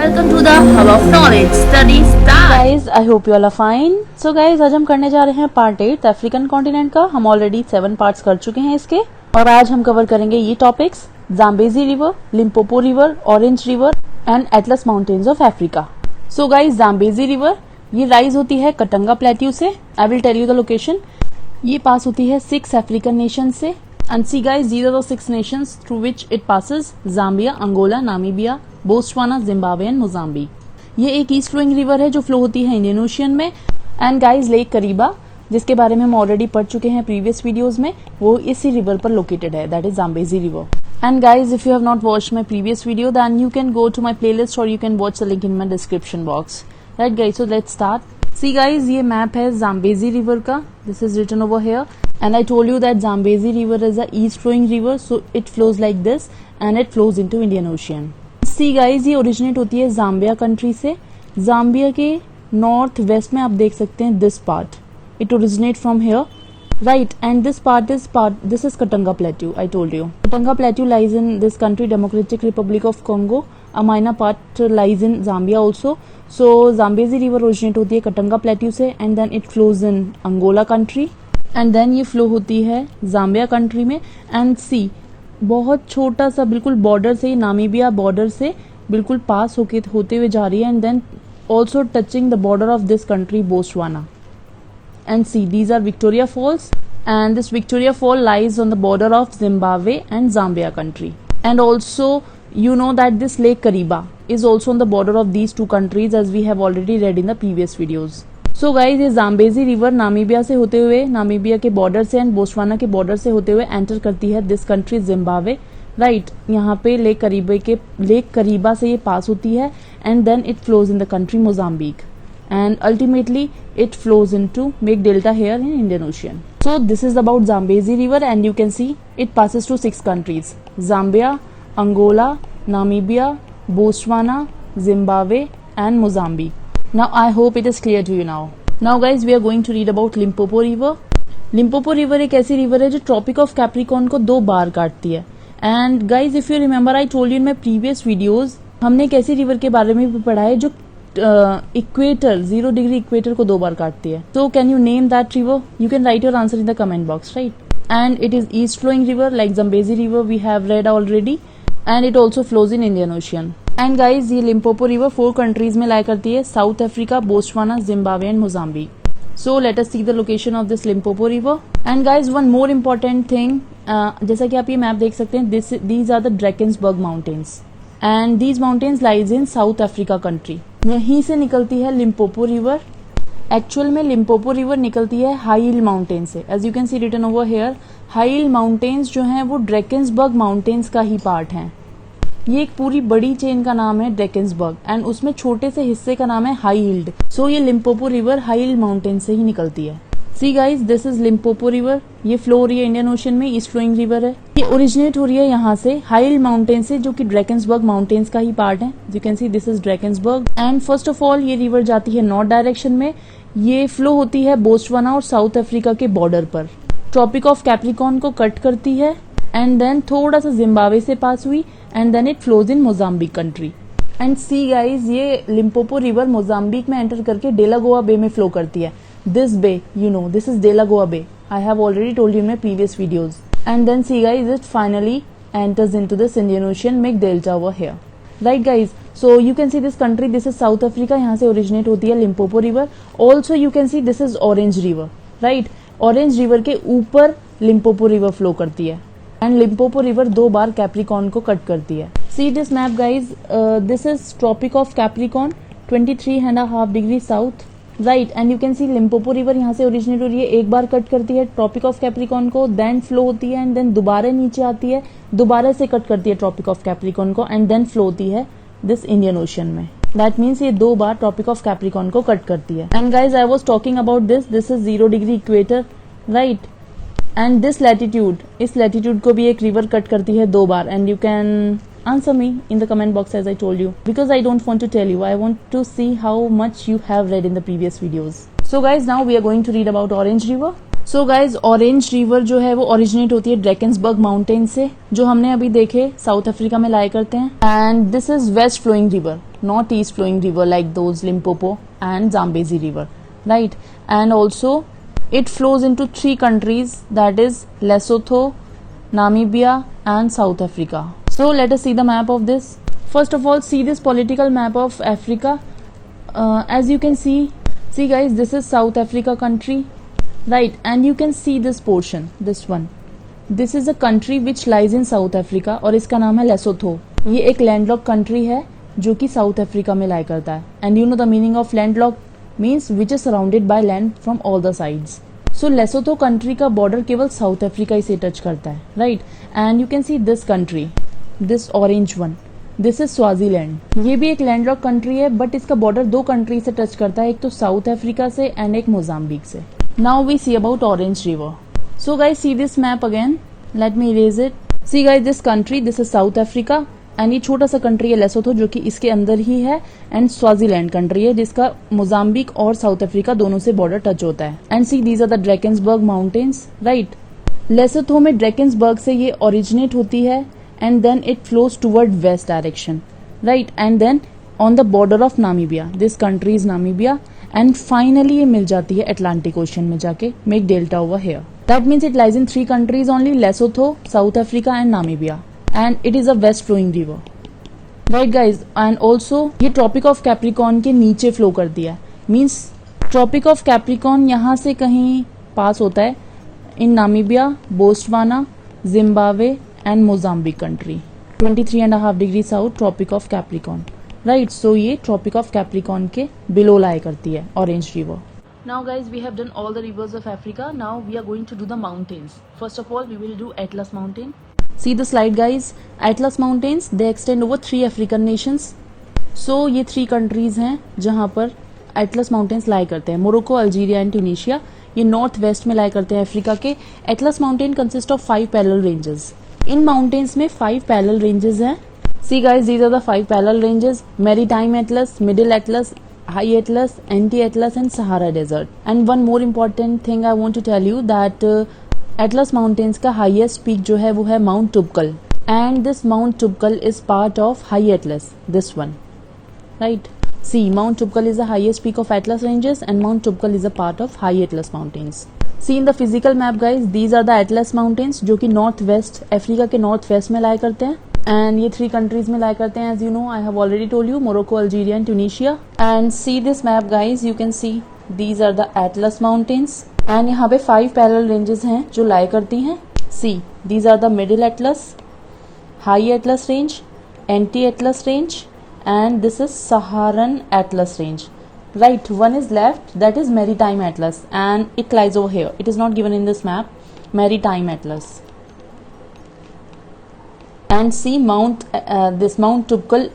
Welcome to the Hub of Knowledge. Study start. Guys, I hope you all are fine. So guys, आज हम करने जा रहे हैं पार्ट 8 अफ्रीकन कॉन्टिनेंट का. हम ऑलरेडी 7 पार्ट्स कर चुके हैं इसके, और आज हम कवर करेंगे ये topics: Zambezi river, Limpopo river, Orange river and Atlas mountains of Africa. So guys, Zambezi river ये राइज होती है कटंगा प्लेट्यू से. I will tell you the location. ये पास होती है 6 अफ्रीकन नेशन से. And see guys, these are the 6 nations through which it passes: Zambia, Angola, Namibia, Botswana, Zimbabwe and Mozambique. ये एक ईस्ट फ्लोइंग रिवर है जो flow होती है इंडियन ओशियन में. एंड गाइज, लेक करीबा, जिसके बारे में हम ऑलरेडी पढ़ चुके हैं प्रीवियस वीडियोस में, वो इसी रिवर पर लोकेटेड है, that is Zambezi river. And guys, if you have not watched my previous video then you can go to my playlist और you can watch the link in my description box. Right guys, so let's start. See guys, ये map है Zambezi river का. This is written over here. And I told you that Zambezi River is a east flowing river, so it flows like this and it flows into Indian Ocean. See guys, ये originate होती है Zambia country से. Zambia के north west में आप देख सकते हैं this part. It originate from here, right? And this is Katanga Plateau. I told you. Katanga Plateau lies in this country, Democratic Republic of Congo. A minor part lies in Zambia also. So Zambezi River originate होती है Katanga Plateau से, and then it flows in Angola country. And then ये flow होती है Zambia country में. And see, बहुत छोटा सा बिल्कुल बॉर्डर से, नामीबिया बॉर्डर से बिल्कुल पास होते हुए जा रही है. And then also touching the border of this country, Botswana. And see, these are Victoria falls, and this Victoria fall lies on the border of Zimbabwe and Zambia country. And also you know that this lake Kariba is also on the border of these two countries, as we have already read in the previous videos. So guys, ये Zambezi river Namibia से होते हुए, Namibia के border से and Botswana के border से होते हुए एंटर करती है दिस कंट्री जिम्बाब्वे. राइट, यहाँ पे लेक करीबा से ये पास होती है. And then it flows in the country Mozambique, and ultimately it flows in to make delta here in Indian ocean. So this is about Zambezi river, and you can see it passes to 6 countries: Zambia, Angola, Namibia, Botswana, Zimbabwe and Mozambique. Now I hope it is clear to you now. Now guys, we are going to read about Limpopo River. Limpopo River एक ऐसी river है जो tropic of Capricorn को 2 बार काटती है. And guys, if you remember, I told you in my previous videos, हमने एक ऐसी रिवर के बारे में भी पढ़ा है जो इक्वेटर 0 डिग्री इक्वेटर को 2 बार काटती है. So can you name that river? You can write your answer in the comment box, right? And it is east flowing river like Zambezi River we have read already, and it also flows in Indian Ocean. And guys, ये Limpopo river 4 countries में लाया करती है: South Africa, Botswana, Zimbabwe and Mozambique. So let us see the location of this Limpopo river. And guys, one more important thing, जैसा कि आप ये map देख सकते हैं, these are the Drakensberg mountains, and these mountains lies in South Africa country. यहीं से निकलती है लिम्पोपो रिवर. एक्चुअल में लिम्पोपो रिवर निकलती है हाई हिल माउंटेन से. As you can see written over here, high hill mountains जो हैं वो ड्रैकेंसबर्ग माउंटेन्स का ही पार्ट हैं. ये एक पूरी बड़ी चेन का नाम है ड्रैकेंसबर्ग, एंड उसमें छोटे से हिस्से का नाम है हाई हिल्ड. सो ये Limpopo river high hill mountain से ही निकलती है. See guys, this is Limpopo river. ये फ्लो हो रही है इंडियन ओशन में, ईस्ट फ्लोइंग रिवर है. ये ओरिजिनेट हो रही है यहाँ से हाई हिल माउंटेन से, जो कि ड्रैकेंसबर्ग माउंटेन्स का ही पार्ट है. You can see this is Drakensberg. And first of all, ये रिवर जाती है नॉर्थ डायरेक्शन में. ये फ्लो होती है बोत्सवाना और साउथ अफ्रीका के बॉर्डर पर, ट्रॉपिक ऑफ कैप्रिकॉर्न को कट करती है, एंड देन थोड़ा सा जिम्बाब्वे से पास हुई, and then it flows in Mozambique country. And see guys, ये लिम्पोपो रिवर मोजाम्बिक में एंटर करके डेलागोआ बे में फ्लो करती है. This bay, you know, this is Delagoa bay. I have already told you in my previous videos. And then see guys, it finally enters into this Indian Ocean, make delta over here. Right guys, so you can see this country, this is South Africa. यहाँ से originate होती है Limpopo river. Also you can see this is Orange River, right? Orange River के ऊपर Limpopo river flow करती है, and Limpopo river 2 बार Capricorn को कट करती है. See this map guys, this is tropic of Capricorn, 23.5 degree south. Right, and you can see Limpopo river यहाँ से ओरिजिनेट हो रही है, 1 बार कट करती है ट्रॉपिक ऑफ कैप्रिकॉर्न को, देन फ्लो होती है, एंड देन दोबारा नीचे आती है, दोबारा से कट करती है ट्रॉपिक ऑफ कैप्रिकॉर्न को, एंड देन फ्लो होती है दिस इंडियन ओशन में. दैट मीन्स ये 2 बार ट्रॉपिक ऑफ कैप्रिकॉर्न को कट करती है. And guys, I was talking about this is 0 degree equator, right? And this latitude, इस लैटिट्यूड को भी एक रिवर कट करती है 2 बार. And you can answer me in the comment box, as I told you, because I don't want to tell you. I want to see how much you have read in the previous videos. So guys, now we are going to read about Orange River. So guys, Orange River जो है वो originate होती है Drakensberg mountain से, जो हमने अभी देखे साउथ अफ्रीका में लाया करते हैं. And this is west flowing river. northeast flowing river like those Limpopo and Zambezi river, right? And also it flows into 3 countries, that is Lesotho, Namibia and South Africa. So let us see the map of this. First of all, see this political map of Africa. As you can see guys, this is South Africa country, right? And you can see this portion, this one, this is a country which lies in South Africa और इसका नाम है Lesotho. ये एक landlock country है जो कि south Africa में लाई करता है. And you know the meaning of landlock means which is surrounded by land from all the sides. So Lesotho country का बॉर्डर केवल साउथ अफ्रीका ही से टच करता है, right? And you can see this country, this orange one, this is Swaziland. ये भी एक landlock country है बट इसका बॉर्डर 2 कंट्री से टच करता है, एक तो साउथ अफ्रीका से एंड एक मोजाम्बिक से. Now we see about Orange river. So guys see this map again, let me erase it. See guys this country, this is South Africa and ये छोटा सा कंट्री है लेसोथो जो कि इसके अंदर ही है. एंड स्वाजीलैंड कंट्री है जिसका मोजाम्बिक और साउथ अफ्रीका दोनों से बॉर्डर टच होता है. And see these are the Drakensberg mountains, right? Lesotho में ड्रैकेंसबर्ग से ये ओरिजिनेट होती है and then it flows toward west direction, right? And then on the border of Namibia, this country is Namibia, and finally ये मिल जाती है Atlantic Ocean में जाके, make delta over here. That means it lies in 3 countries only, Lesotho, South Africa and Namibia, and it is a west flowing river, right guys? And also ये Tropic of Capricorn के नीचे flow करती है, means Tropic of Capricorn यहाँ से कहीं पास होता है in Namibia, Botswana, Zimbabwe and Mozambique country. 23.5 degree south, Tropic of Capricorn, right? So ये Tropic of Capricorn के below lie करती है Orange River. Now guys, we have done all the rivers of Africa. Now we are going to do the mountains. First of all, we will do Atlas Mountain. See the slide guys. Atlas Mountains, they extend over 3 African nations. So ये 3 countries हैं जहाँ पर Atlas Mountains lie करते हैं, Morocco, Algeria and Tunisia. ये north west में lie करते हैं अफ्रीका के. Atlas mountain consist of 5 parallel ranges. इन माउंटेन्स में 5 पैरेलल रेंजेस हैं. See guys, these are the 5 parallel ranges: maritime Atlas, middle Atlas, high Atlas, anti Atlas and Sahara desert. And one more important thing I want to tell you that Atlas mountains का highest peak जो है वो है mount Toubkal, and this Mount Toubkal is part of High Atlas, this one, right? See, Mount Tubkal is the highest peak of Atlas ranges and Mount Tubkal is a part of high Atlas mountains. See in the physical map guys, these are the Atlas mountains जो कि north west, Africa के north west में lie करते हैं. And ये 3 countries में lie करते हैं, as you know, I have already told you, Morocco, Algeria and Tunisia. And see this map guys, you can see these are the Atlas mountains. एंड यहाँ पे 5 पैरेलल रेंजेस हैं जो लाई करती हैं. See these are the middle Atlas, high Atlas range, anti Atlas range, and this is Saharan Atlas range, right? One is left, that is Maritime Atlas, and it lies over here. It is not given in this map. Maritime Atlas. And see this Mount Tubkal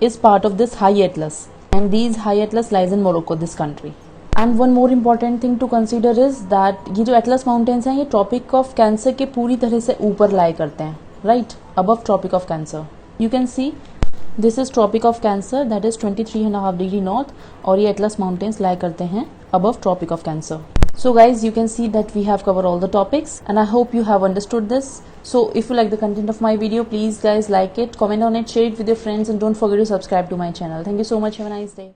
is part of this High Atlas, and these High Atlas lies in Morocco, this country. And one more important thing to consider is that ये जो Atlas Mountains हैं ये Tropic of Cancer के पूरी तरह से ऊपर lie करते हैं, right? Above Tropic of Cancer. You can see this is tropic of Cancer, that is 23.5 degree north, और ये एटलस माउंटेन्स लाई करते हैं above tropic of Cancer. So guys, you can see that we have covered all the topics and I hope you have understood this. So if you like the content of my video, please guys like it, comment on it, share it with your friends and don't forget to subscribe to my channel. Thank you so much. Have a nice day.